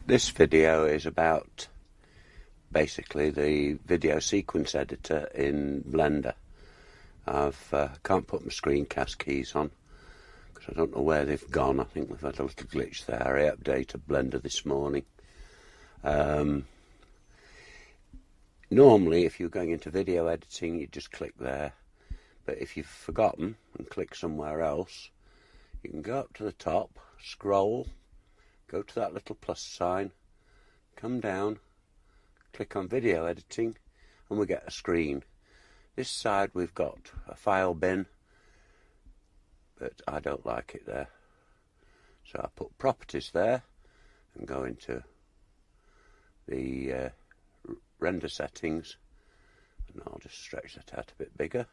This video is about basically the video sequence editor in Blender. Can't put my screencast keys on because I don't know where they've gone. I think we've had a little glitch there. I updated Blender this morning. Normally if you're going into video editing you just click there, but if you've forgotten and click somewhere else, you can go up to the top, scroll, go to that little plus sign, come down, click on video editing, and we get a screen. This side we've got a file bin, but I don't like it there. So I put properties there and go into the render settings, and I'll just stretch that out a bit bigger.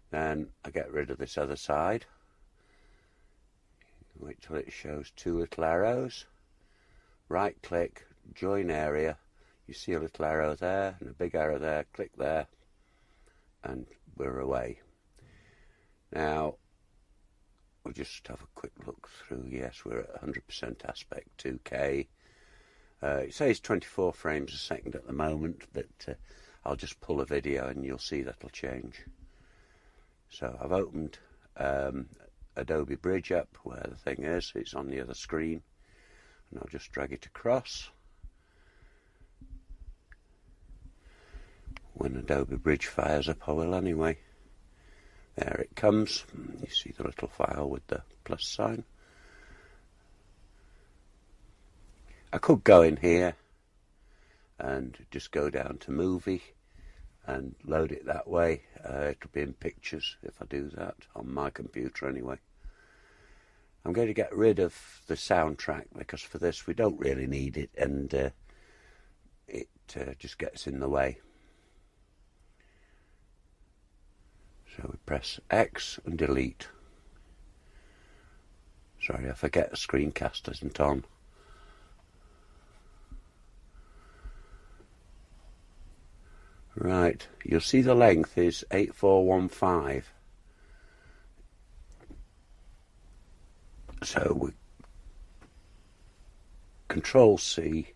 Then I get rid of this other side. Wait till it shows two little arrows. Right click, join area. You see a little arrow there and a big arrow there. Click there and we're away. Now we'll just have a quick look through. Yes, we're at 100% aspect 2K. It says 24 frames a second at the moment, but I'll just pull a video and you'll see that'll change. So I've opened Adobe Bridge up where the thing is. It's on the other screen, and I'll just drag it across. When Adobe Bridge fires up, I will anyway. There it comes. You see the little file with the plus sign. I could go in here and just go down to movie and load it that way. It'll be in pictures if I do that, on my computer anyway. I'm going to get rid of the soundtrack because for this we don't really need it, and it just gets in the way. So we press X and delete. Sorry, I forget the screencast isn't on. Right, you'll see the length is 8415. So we Control C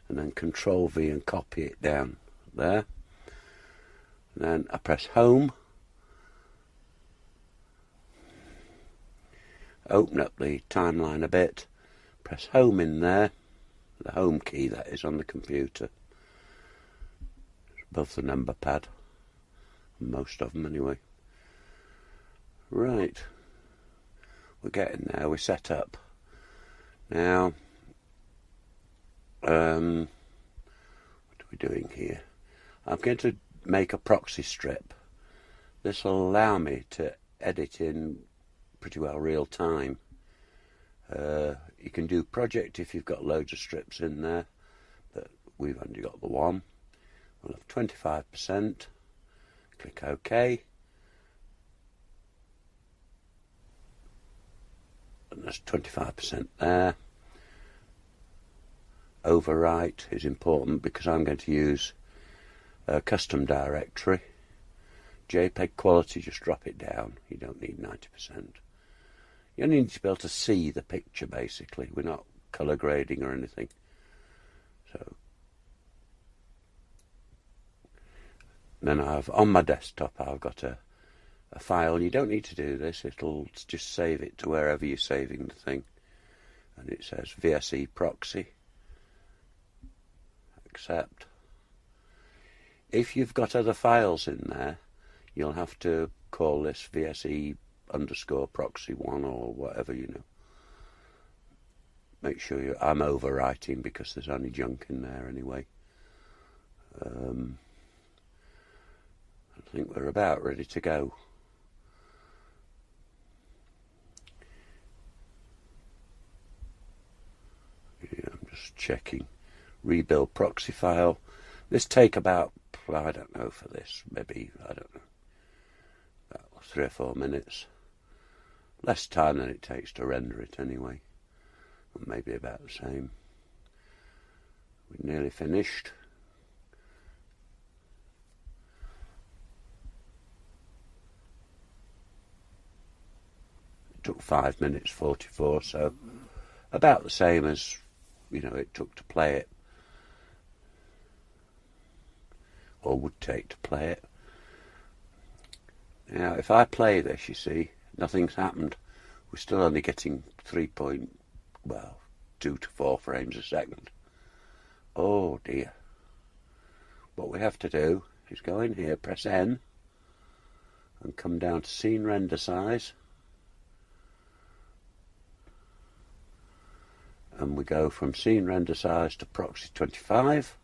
and then Control V and copy it down there. And then I press Home. Open up the timeline a bit. Press Home in there. The Home key that is on the computer. Above the number pad. Most of them anyway. Right. We're getting there, we're set up. Now, what are we doing here? I'm going to make a proxy strip. This will allow me to edit in pretty well real time. You can do project if you've got loads of strips in there, but we've only got the one. We'll have 25%. Click OK. And there's 25% there. Overwrite is important because I'm going to use a custom directory. JPEG quality, just drop it down. You don't need 90%. You only need to be able to see the picture basically. We're not colour grading or anything. So then on my desktop I've got a file. You don't need to do this, it'll just save it to wherever you're saving the thing, and it says VSE proxy. Accept. If you've got other files in there, you'll have to call this VSE underscore proxy 1 or whatever, you know. Make sure I'm overwriting because there's only junk in there anyway. I think we're about ready to go. Yeah, I'm just checking. Rebuild proxy file. This take about, I don't know for this, maybe, I don't know, about 3 or 4 minutes. Less time than it takes to render it anyway. Or maybe about the same. We're nearly finished. It took 5 minutes 44, so about the same as it took to play it, or would take to play it. Now, if I play this, you see, nothing's happened. We're still only getting 2 to 4 frames a second. Oh dear. What we have to do is go in here, press N, and come down to scene render size. And we go from scene render size to proxy 25.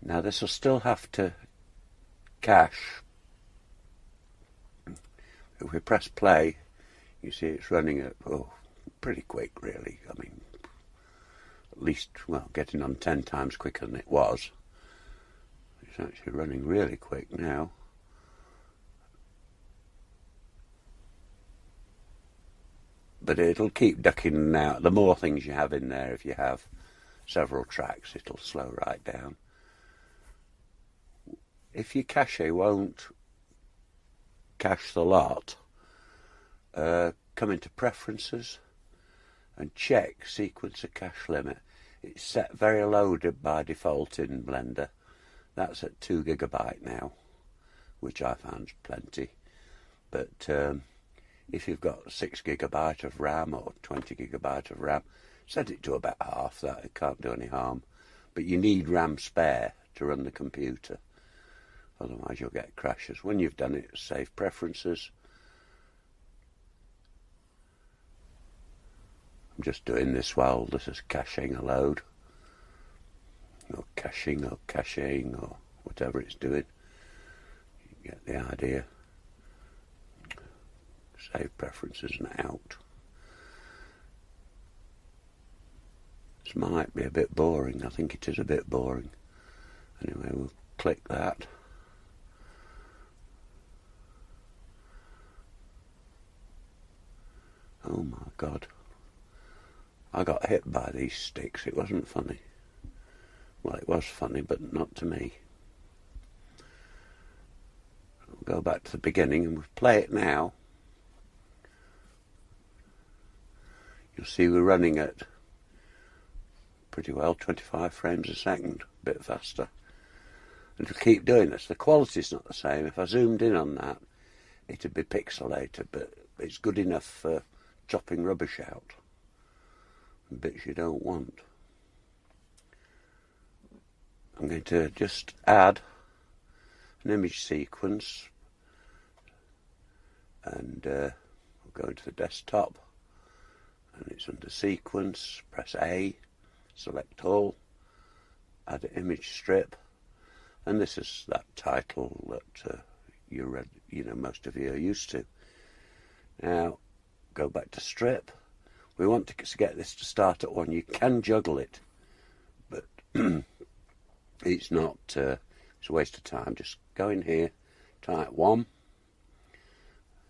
Now this will still have to cache. If we press play, you see it's running at pretty quick really. I mean, at least, getting on 10 times quicker than it was. It's actually running really quick now. But it'll keep ducking in and out. The more things you have in there, if you have several tracks, it'll slow right down. If your cache won't cache the lot, come into preferences and check sequencer cache limit. It's set very low by default in Blender. That's at 2 GB now, which I found plenty. But if you've got 6 GB of RAM or 20 GB of RAM, set it to about half that. It can't do any harm. But you need RAM spare to run the computer. Otherwise you'll get crashes. When you've done it, save preferences. I'm just doing this while this is caching a load. Or caching or caching or whatever it's doing. You get the idea. Save preferences and out. This might be a bit boring. I think it is a bit boring. Anyway, we'll click that. Oh my God. I got hit by these sticks. It wasn't funny. Well, it was funny, but not to me. We'll go back to the beginning and we'll play it now. You'll see we're running at pretty well 25 frames a second, a bit faster. And to keep doing this, the quality's not the same. If I zoomed in on that, it'd be pixelated, but it's good enough for chopping rubbish out. Bits you don't want. I'm going to just add an image sequence, and we'll go into the desktop, and it's under sequence, press A, select all, add an image strip, and this is that title that most of you are used to. Now go back to strip. We want to get this to start at 1. You can juggle it, but it's not, it's a waste of time. Just go in here, type 1.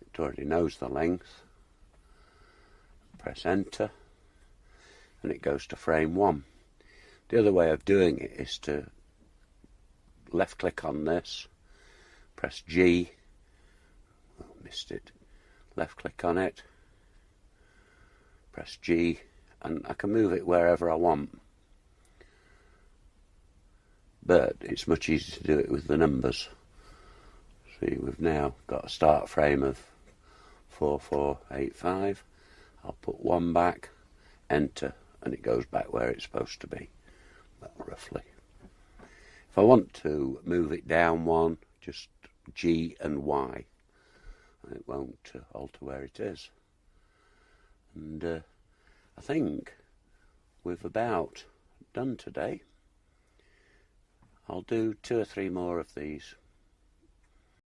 It already knows the length. Press enter, and it goes to frame 1. The other way of doing it is to left click on this, press G, missed it, left click on it, press G, and I can move it wherever I want. But it's much easier to do it with the numbers. See, we've now got a start frame of 4485. I'll put 1 back, enter, and it goes back where it's supposed to be, well, roughly. If I want to move it down 1, just G and Y, and it won't alter where it is. And I think we've about done today. I'll do 2 or 3 more of these.